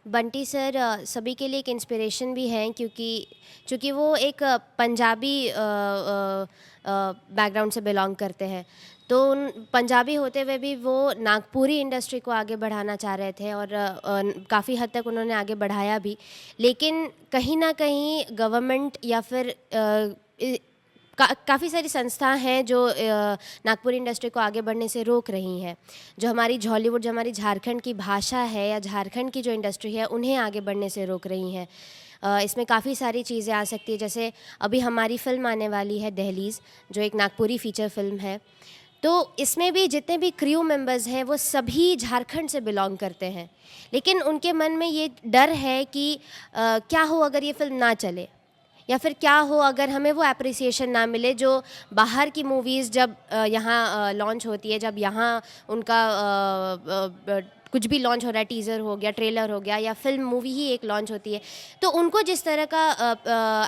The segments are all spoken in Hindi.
बंटी सर सभी के लिए एक इंस्पिरेशन भी हैं, क्योंकि चूँकि वो एक पंजाबी बैकग्राउंड से बिलोंग करते हैं। तो उन पंजाबी होते हुए भी वो नागपुरी इंडस्ट्री को आगे बढ़ाना चाह रहे थे, और काफ़ी हद तक उन्होंने आगे बढ़ाया भी। लेकिन कहीं न कहीं गवर्नमेंट या फिर काफ़ी सारी संस्था हैं जो नागपुर इंडस्ट्री को आगे बढ़ने से रोक रही हैं। जो हमारी हॉलीवुड, जो हमारी झारखंड की भाषा है या झारखंड की जो इंडस्ट्री है, उन्हें आगे बढ़ने से रोक रही हैं। इसमें काफ़ी सारी चीज़ें आ सकती है, जैसे अभी हमारी फ़िल्म आने वाली है दहलीज़, जो एक नागपुरी फ़ीचर फ़िल्म है। तो इसमें भी जितने भी क्रू मेंबर्स हैं वो सभी झारखंड से बिलोंग करते हैं। लेकिन उनके मन में ये डर है कि क्या हो अगर ये फ़िल्म ना चले, या फिर क्या हो अगर हमें वो एप्रिसिएशन ना मिले जो बाहर की मूवीज़ जब यहाँ लॉन्च होती है, जब यहाँ उनका कुछ भी लॉन्च हो रहा है, टीज़र हो गया, ट्रेलर हो गया, या फिल्म मूवी ही एक लॉन्च होती है, तो उनको जिस तरह का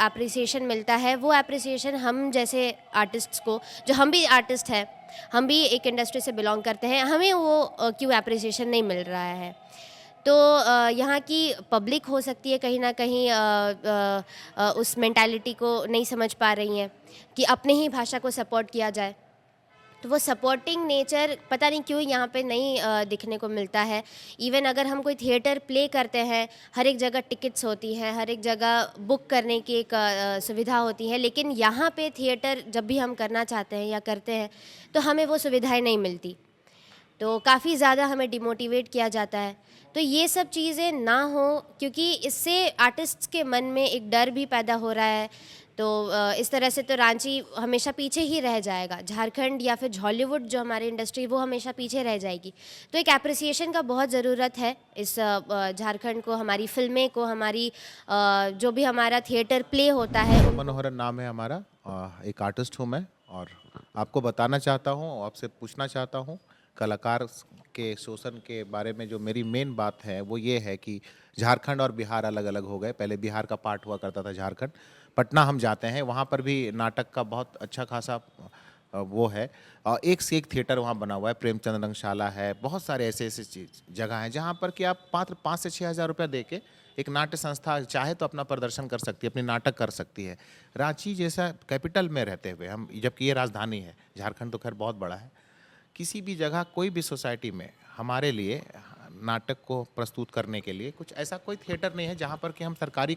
एप्रिसिएशन मिलता है, वो एप्रिसिएशन हम जैसे आर्टिस्ट्स को, जो हम भी आर्टिस्ट हैं, हम भी एक इंडस्ट्री से बिलोंग करते हैं, हमें वो क्यों एप्रिसिएशन नहीं मिल रहा है। तो यहाँ की पब्लिक हो सकती है कहीं न कहीं उस मेंटालिटी को नहीं समझ पा रही हैं कि अपने ही भाषा को सपोर्ट किया जाए। तो वो सपोर्टिंग नेचर पता नहीं क्यों यहाँ पे नहीं दिखने को मिलता है। इवन अगर हम कोई थिएटर प्ले करते हैं, हर एक जगह टिकट्स होती हैं, हर एक जगह बुक करने की एक सुविधा होती है, लेकिन यहाँ पे थिएटर जब भी हम करना चाहते हैं या करते हैं, तो हमें वो सुविधाएँ नहीं मिलती। तो काफ़ी ज़्यादा हमें डिमोटिवेट किया जाता है। तो ये सब चीज़ें ना हो, क्योंकि इससे आर्टिस्ट्स के मन में एक डर भी पैदा हो रहा है। तो इस तरह से तो रांची हमेशा पीछे ही रह जाएगा। झारखंड या फिर हॉलीवुड जो हमारी इंडस्ट्री, वो हमेशा पीछे रह जाएगी। तो एक एप्रिसिएशन का बहुत ज़रूरत है इस झारखंड को, हमारी फ़िल्में को, हमारी जो भी हमारा थिएटर प्ले होता है मनोहरन नाम है हमारा। एक आर्टिस्ट हूँ मैं, और आपको बताना चाहता हूँ, आपसे पूछना चाहता हूँ कलाकार के शोषण के बारे में। जो मेरी मेन बात है वो ये है कि झारखंड और बिहार अलग अलग हो गए। पहले बिहार का पार्ट हुआ करता था झारखंड। पटना हम जाते हैं, वहाँ पर भी नाटक का बहुत अच्छा खासा वो है। एक से एक थिएटर वहाँ बना हुआ है, प्रेमचंद रंगशाला है, बहुत सारे ऐसे ऐसे चीज जगह हैं जहाँ पर कि आप मात्र 5 से 6 हज़ार रुपया दे के एक नाट्य संस्था चाहे तो अपना प्रदर्शन कर सकती है, अपनी नाटक कर सकती है। रांची जैसा कैपिटल में रहते हुए हम, जबकि ये राजधानी है, झारखंड तो खैर बहुत बड़ा है, किसी भी जगह कोई भी सोसाइटी में हमारे लिए नाटक को प्रस्तुत करने के लिए कुछ ऐसा कोई थिएटर नहीं है जहाँ पर कि हम सरकारी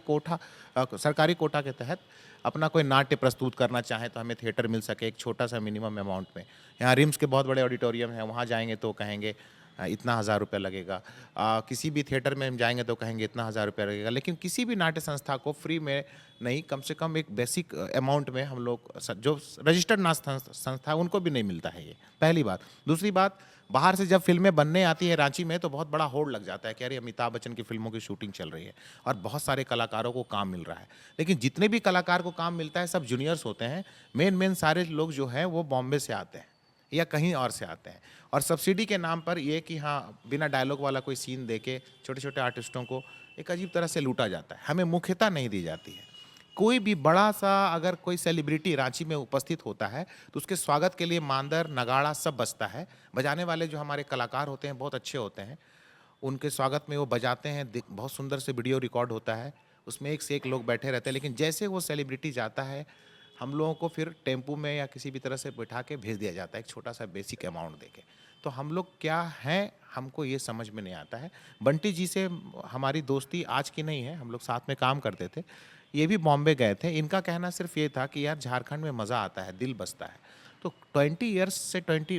कोटा के तहत अपना कोई नाट्य प्रस्तुत करना चाहें तो हमें थिएटर मिल सके एक छोटा सा मिनिमम अमाउंट में। यहाँ रिम्स के बहुत बड़े ऑडिटोरियम हैं, वहाँ जाएंगे तो कहेंगे इतना 1,000 रुपया लगेगा। किसी भी थिएटर में हम जाएंगे तो कहेंगे इतना 1,000 रुपया लगेगा। लेकिन किसी भी नाट्य संस्था को फ्री में नहीं, कम से कम एक बेसिक अमाउंट में हम लोग जो रजिस्टर्ड नाट्य संस्था है उनको भी नहीं मिलता है। ये पहली बात। दूसरी बात, बाहर से जब फिल्में बनने आती है रांची में तो बहुत बड़ा होड़ लग जाता है कि अरे अमिताभ बच्चन की फिल्मों की शूटिंग चल रही है, और बहुत सारे कलाकारों को काम मिल रहा है। लेकिन जितने भी कलाकार को काम मिलता है सब जूनियर्स होते हैं। मेन सारे लोग जो हैं वो बॉम्बे से आते हैं या कहीं और से आते हैं, और सब्सिडी के नाम पर ये कि हाँ बिना डायलॉग वाला कोई सीन दे के छोटे छोटे आर्टिस्टों को एक अजीब तरह से लूटा जाता है। हमें मुख्यता नहीं दी जाती है। कोई भी बड़ा सा अगर कोई सेलिब्रिटी रांची में उपस्थित होता है तो उसके स्वागत के लिए मांदर नगाड़ा सब बजता है। बजाने वाले जो हमारे कलाकार होते हैं बहुत अच्छे होते हैं, उनके स्वागत में वो बजाते हैं, बहुत सुंदर से वीडियो रिकॉर्ड होता है, उसमें एक से एक लोग बैठे रहते हैं। लेकिन जैसे वो सेलिब्रिटी जाता है हम लोगों को फिर टेम्पू में या किसी भी तरह से बैठा के भेज दिया जाता है एक छोटा सा बेसिक अमाउंट देके। तो हम लोग क्या हैं हमको ये समझ में नहीं आता है। बंटी जी से हमारी दोस्ती आज की नहीं है, हम लोग साथ में काम करते थे, ये भी बॉम्बे गए थे। इनका कहना सिर्फ ये था कि यार झारखंड में मज़ा आता है, दिल बसता है। तो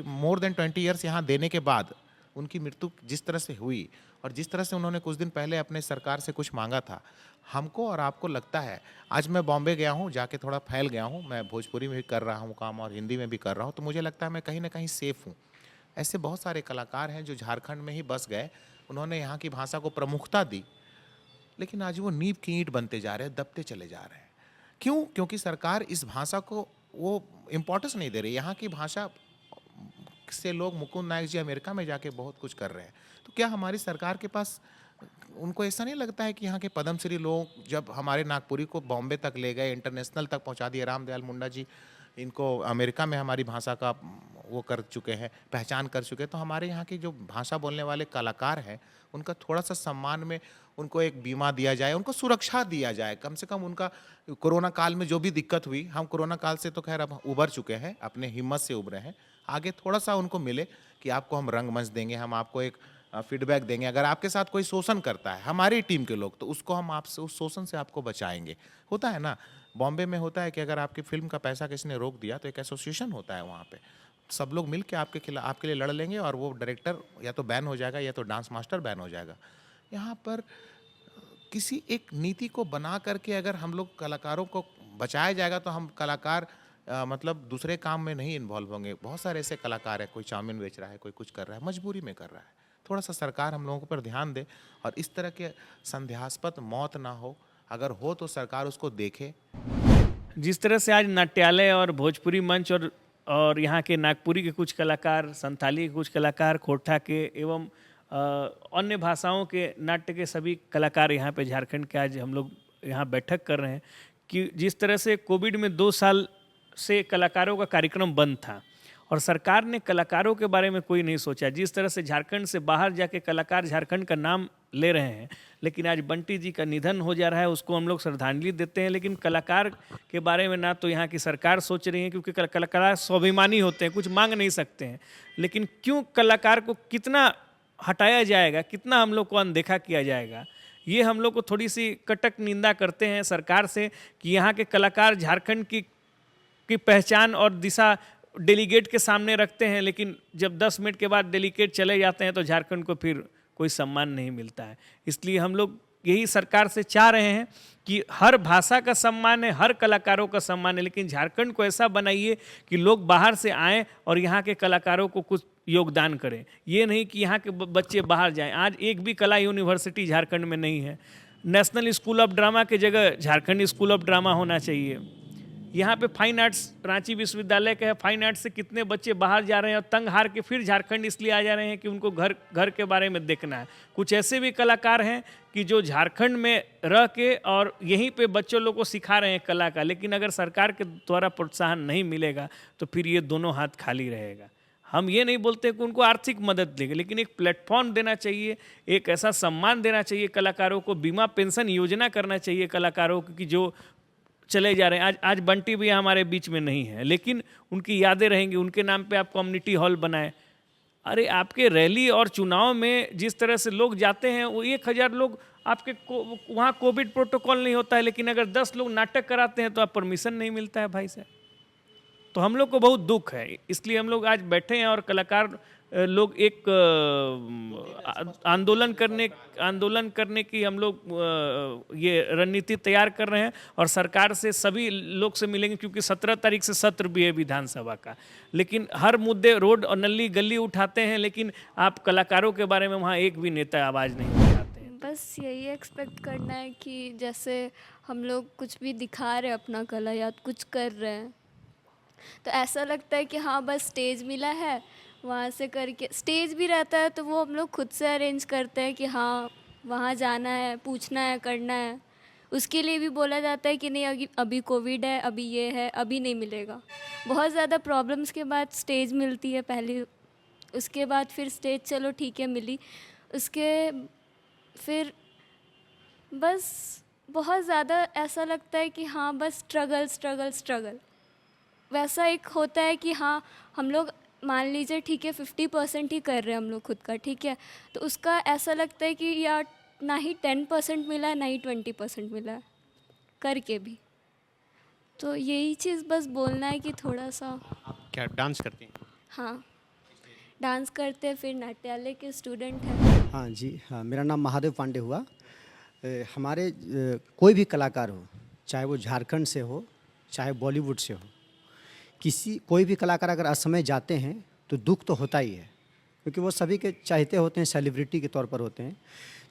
मोर देन 20 ईयर्स यहाँ देने के बाद उनकी मृत्यु जिस तरह से हुई और जिस तरह से उन्होंने कुछ दिन पहले अपने सरकार से कुछ मांगा था, हमको और आपको लगता है, आज मैं बॉम्बे गया हूँ, जाके थोड़ा फैल गया हूँ, मैं भोजपुरी में भी कर रहा हूँ काम और हिंदी में भी कर रहा हूँ, तो मुझे लगता है मैं कहीं ना कहीं सेफ़ हूँ। ऐसे बहुत सारे कलाकार हैं जो झारखंड में ही बस गए, उन्होंने यहाँ की भाषा को प्रमुखता दी, लेकिन आज वो नींव की ईंट बनते जा रहे हैं, दबते चले जा रहे हैं। क्यों? क्योंकि सरकार इस भाषा को वो इम्पोर्टेंस नहीं दे रही। यहाँ की भाषा से लोग, मुकुंद नायक जी अमेरिका में जाके बहुत कुछ कर रहे हैं। तो क्या हमारी सरकार के पास, उनको ऐसा नहीं लगता है कि यहाँ के पद्मश्री लोग जब हमारे नागपुरी को बॉम्बे तक ले गए, इंटरनेशनल तक पहुँचा दिए, रामदयाल मुंडा जी इनको अमेरिका में हमारी भाषा का वो कर चुके हैं, पहचान कर चुके हैं। तो हमारे यहाँ की जो भाषा बोलने वाले कलाकार हैं उनका थोड़ा सा सम्मान में उनको एक बीमा दिया जाए, उनको सुरक्षा दिया जाए। कम से कम उनका कोरोना काल में जो भी दिक्कत हुई, हम कोरोना काल से तो खैर अब उबर चुके हैं, अपने हिम्मत से उभरे हैं। आगे थोड़ा सा उनको मिले कि आपको हम रंगमंच देंगे, हम आपको एक फीडबैक देंगे। अगर आपके साथ कोई शोषण करता है हमारी टीम के लोग, तो उसको हम आपसे उस शोषण से आपको बचाएंगे। होता है ना, बॉम्बे में होता है कि अगर आपकी फिल्म का पैसा किसी ने रोक दिया तो एक एसोसिएशन होता है वहाँ पे, सब लोग मिल के आपके खिलाफ आपके लिए लड़ लेंगे और वो डायरेक्टर या तो बैन हो जाएगा या तो डांस मास्टर बैन हो जाएगा। यहाँ पर किसी एक नीति को बना करके अगर हम लोग कलाकारों को बचाया जाएगा तो हम कलाकार मतलब दूसरे काम में नहीं इन्वॉल्व होंगे। बहुत सारे ऐसे कलाकार हैं, कोई चाउमीन बेच रहा है, कोई कुछ कर रहा है, मजबूरी में कर रहा है। थोड़ा सा सरकार हम लोगों पर ध्यान दे और इस तरह के संदेहास्पद मौत ना हो, अगर हो तो सरकार उसको देखे। जिस तरह से आज नाट्यालय और भोजपुरी मंच और यहाँ के नागपुरी के कुछ कलाकार, संथाली के कुछ कलाकार, खोरठा के एवं अन्य भाषाओं के नाट्य के सभी कलाकार यहाँ पे झारखंड के आज हम लोग यहाँ बैठक कर रहे हैं कि जिस तरह से कोविड में 2 साल से कलाकारों का कार्यक्रम बंद था और सरकार ने कलाकारों के बारे में कोई नहीं सोचा। जिस तरह से झारखंड से बाहर जाके कलाकार झारखंड का नाम ले रहे हैं, लेकिन आज बंटी जी का निधन हो जा रहा है, उसको हम लोग श्रद्धांजलि देते हैं, लेकिन कलाकार के बारे में ना तो यहाँ की सरकार सोच रही है, क्योंकि कलाकार स्वाभिमानी होते हैं, कुछ मांग नहीं सकते हैं। लेकिन क्यों कलाकार को कितना हटाया जाएगा, कितना हम लोग को अनदेखा किया जाएगा, ये हम लोग को थोड़ी सी कटक निंदा करते हैं सरकार से कि यहाँ के कलाकार झारखंड की पहचान और दिशा डेलीगेट के सामने रखते हैं, लेकिन जब 10 मिनट के बाद डेलीगेट चले जाते हैं तो झारखंड को फिर कोई सम्मान नहीं मिलता है। इसलिए हम लोग यही सरकार से चाह रहे हैं कि हर भाषा का सम्मान है, हर कलाकारों का सम्मान है, लेकिन झारखंड को ऐसा बनाइए कि लोग बाहर से आएँ और यहाँ के कलाकारों को कुछ योगदान करें। ये नहीं कि यहाँ के बच्चे बाहर जाएं। आज एक भी कला यूनिवर्सिटी झारखंड में नहीं है। नेशनल स्कूल ऑफ ड्रामा की जगह झारखंड स्कूल ऑफ ड्रामा होना चाहिए। यहाँ पे फाइन आर्ट्स रांची विश्वविद्यालय का है, फाइन आर्ट्स से कितने बच्चे बाहर जा रहे हैं और तंग हार के फिर झारखंड इसलिए आ जा रहे हैं कि उनको घर के बारे में देखना है। कुछ ऐसे भी कलाकार हैं कि जो झारखंड में रह के और यहीं पे बच्चों लोग को सिखा रहे हैं कला का, लेकिन अगर सरकार के द्वारा प्रोत्साहन नहीं मिलेगा तो फिर ये दोनों हाथ खाली रहेगा। हम ये नहीं बोलते कि उनको आर्थिक मदद देंगे, लेकिन एक प्लेटफॉर्म देना चाहिए, एक ऐसा सम्मान देना चाहिए कलाकारों को, बीमा पेंशन योजना करना चाहिए कलाकारों की जो चले जा रहे हैं। आज बंटी भी हमारे बीच में नहीं है, लेकिन उनकी यादें रहेंगी। उनके नाम पे आप कम्युनिटी हॉल बनाएं। अरे आपके रैली और चुनाव में जिस तरह से लोग जाते हैं, वो 1000 लोग आपके वहाँ कोविड प्रोटोकॉल नहीं होता है, लेकिन अगर 10 लोग नाटक कराते हैं तो आप परमिशन नहीं मिलता है भाई साहब। तो हम लोग को बहुत दुख है, इसलिए हम लोग आज बैठे हैं और कलाकार लोग एक आंदोलन करने की हम लोग ये रणनीति तैयार कर रहे हैं और सरकार से सभी लोग से मिलेंगे, क्योंकि 17 तारीख से सत्र भी है विधानसभा का। लेकिन हर मुद्दे रोड और नली गली उठाते हैं, लेकिन आप कलाकारों के बारे में वहाँ एक भी नेता आवाज़ नहीं उठाते हैं। बस यही एक्सपेक्ट करना है कि जैसे हम लोग कुछ भी दिखा रहे हैं अपना कला या कुछ कर रहे हैं, तो ऐसा लगता है कि हाँ बस स्टेज मिला है, वहाँ से करके स्टेज भी रहता है तो वो हम लोग खुद से अरेंज करते हैं कि हाँ वहाँ जाना है, पूछना है, करना है। उसके लिए भी बोला जाता है कि नहीं अभी कोविड है, अभी ये है, अभी नहीं मिलेगा। बहुत ज़्यादा प्रॉब्लम्स के बाद स्टेज मिलती है पहले, उसके बाद फिर स्टेज चलो ठीक है मिली, उसके फिर बस बहुत ज़्यादा ऐसा लगता है कि हाँ बस स्ट्रगल वैसा एक होता है कि हाँ हम लोग मान लीजिए ठीक है 50% ही कर रहे हैं हम लोग खुद का, ठीक है, तो उसका ऐसा लगता है कि यार ना ही 10% मिला है ना ही 20% मिला है करके भी। तो यही चीज़ बस बोलना है कि थोड़ा सा। क्या डांस करती हैं? हाँ डांस करते हैं, फिर नाट्यालय के स्टूडेंट हैं। हाँ जी, हाँ मेरा नाम महादेव पांडे हुआ। हमारे कोई भी कलाकार हो, चाहे वो झारखंड से हो चाहे बॉलीवुड से हो, कोई भी कलाकार अगर असमय जाते हैं तो दुख तो होता ही है, क्योंकि वो सभी के चाहते होते हैं, सेलिब्रिटी के तौर पर होते हैं।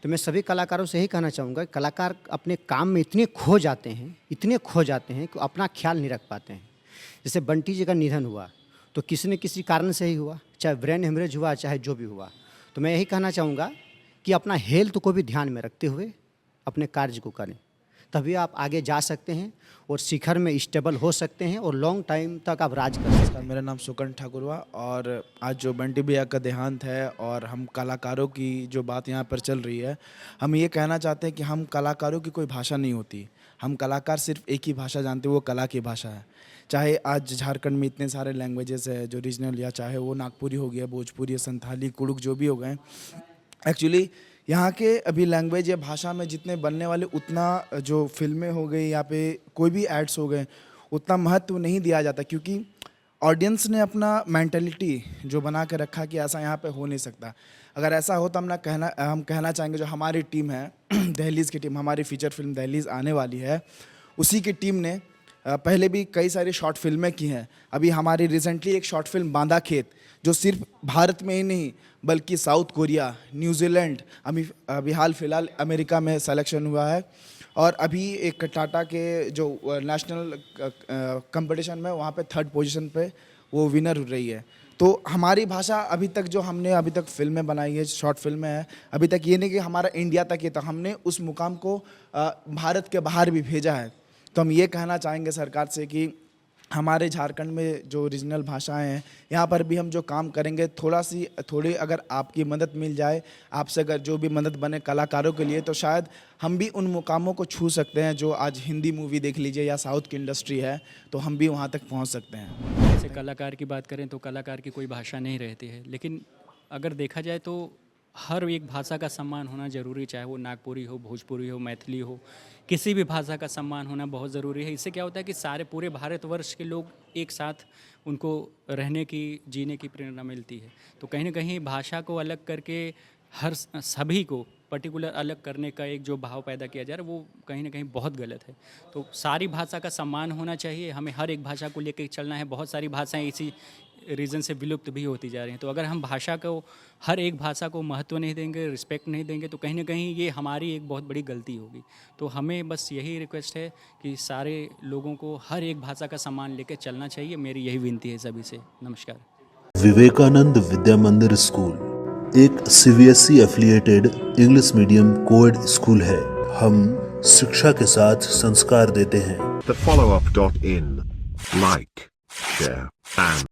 तो मैं सभी कलाकारों से यही कहना चाहूँगा, कलाकार अपने काम में इतने खो जाते हैं कि अपना ख्याल नहीं रख पाते हैं। जैसे बंटी जी का निधन हुआ तो किसी न किसी कारण से ही हुआ, चाहे ब्रेन हेमरेज हुआ चाहे जो भी हुआ। तो मैं यही कहना चाहूँगा कि अपना हेल्थ को भी ध्यान में रखते हुए अपने कार्य को करें। तभी आप आगे जा सकते हैं और शिखर में स्टेबल हो सकते हैं और लॉन्ग टाइम तक आप राज कर सकते हैं। मेरा नाम सुकन ठाकुर हुआ और आज जो बंटी भैया का देहांत है और हम कलाकारों की जो बात यहाँ पर चल रही है, हम ये कहना चाहते हैं कि हम कलाकारों की कोई भाषा नहीं होती। हम कलाकार सिर्फ एक ही भाषा जानते हैं, वो कला की भाषा है। चाहे आज झारखंड में इतने सारे लैंग्वेजेस है जो रीजनल, या चाहे वो नागपुरी हो गया, भोजपुरी, संथाली, कुड़ुक जो भी हो गए, एक्चुअली यहाँ के अभी लैंग्वेज या भाषा में जितने बनने वाले उतना जो फिल्में हो गई या पे कोई भी एड्स हो गए उतना महत्व नहीं दिया जाता, क्योंकि ऑडियंस ने अपना मेंटलिटी जो बना के रखा कि ऐसा यहाँ पे हो नहीं सकता। अगर ऐसा हो तो हम कहना चाहेंगे जो हमारी टीम है दहलीज़ की टीम, हमारी फीचर फिल्म दहलीज़ आने वाली है, उसी की टीम ने पहले भी कई सारी शॉर्ट फिल्में की हैं। अभी हमारी रिसेंटली एक शॉर्ट फिल्म बांदा खेत, जो सिर्फ भारत में ही नहीं बल्कि साउथ कोरिया, न्यूजीलैंड, अभी हाल फिलहाल अमेरिका में सिलेक्शन हुआ है, और अभी एक टाटा के जो नेशनल कंपटीशन में वहाँ पे 3rd पोजीशन पे वो विनर रही है। तो हमारी भाषा अभी तक जो हमने अभी तक फिल्में बनाई है, शॉर्ट फिल्में हैं, अभी तक ये नहीं कि हमारा इंडिया तक ही था, हमने उस मुकाम को भारत के बाहर भी भेजा है। तो हम ये कहना चाहेंगे सरकार से कि हमारे झारखंड में जो रीजनल भाषाएं हैं, यहाँ पर भी हम जो काम करेंगे, थोड़ी अगर आपकी मदद मिल जाए, आपसे अगर जो भी मदद बने कलाकारों के लिए, तो शायद हम भी उन मुकामों को छू सकते हैं जो आज हिंदी मूवी देख लीजिए या साउथ की इंडस्ट्री है, तो हम भी वहाँ तक पहुँच सकते हैं। जैसे कलाकार की बात करें तो कलाकार की कोई भाषा नहीं रहती है, लेकिन अगर देखा जाए तो हर एक भाषा का सम्मान होना ज़रूरी, चाहे वो नागपुरी हो, भोजपुरी हो, मैथिली हो, किसी भी भाषा का सम्मान होना बहुत ज़रूरी है। इससे क्या होता है कि सारे पूरे भारतवर्ष के लोग एक साथ उनको रहने की, जीने की प्रेरणा मिलती है। तो कहीं ना कहीं भाषा को अलग करके सभी को पर्टिकुलर अलग करने का एक जो भाव पैदा किया जा रहा है, वो कहीं ना कहीं बहुत गलत है। तो सारी भाषा का सम्मान होना चाहिए, हमें हर एक भाषा को लेकर चलना है। बहुत सारी भाषाएं इसी रीज़न से विलुप्त भी होती जा रही हैं। तो अगर हम भाषा को, हर एक भाषा को महत्व नहीं देंगे, रिस्पेक्ट नहीं देंगे, तो कहीं ना कहीं ये हमारी एक बहुत बड़ी गलती होगी। तो हमें बस यही रिक्वेस्ट है कि सारे लोगों को हर एक भाषा का सम्मान लेकर चलना चाहिए। मेरी यही विनती है सभी से। नमस्कार। विवेकानंद विद्या मंदिर स्कूल एक CBSE affiliated English medium coed school है। हम शिक्षा के साथ संस्कार देते हैं। The follow-up.in. Like, share, and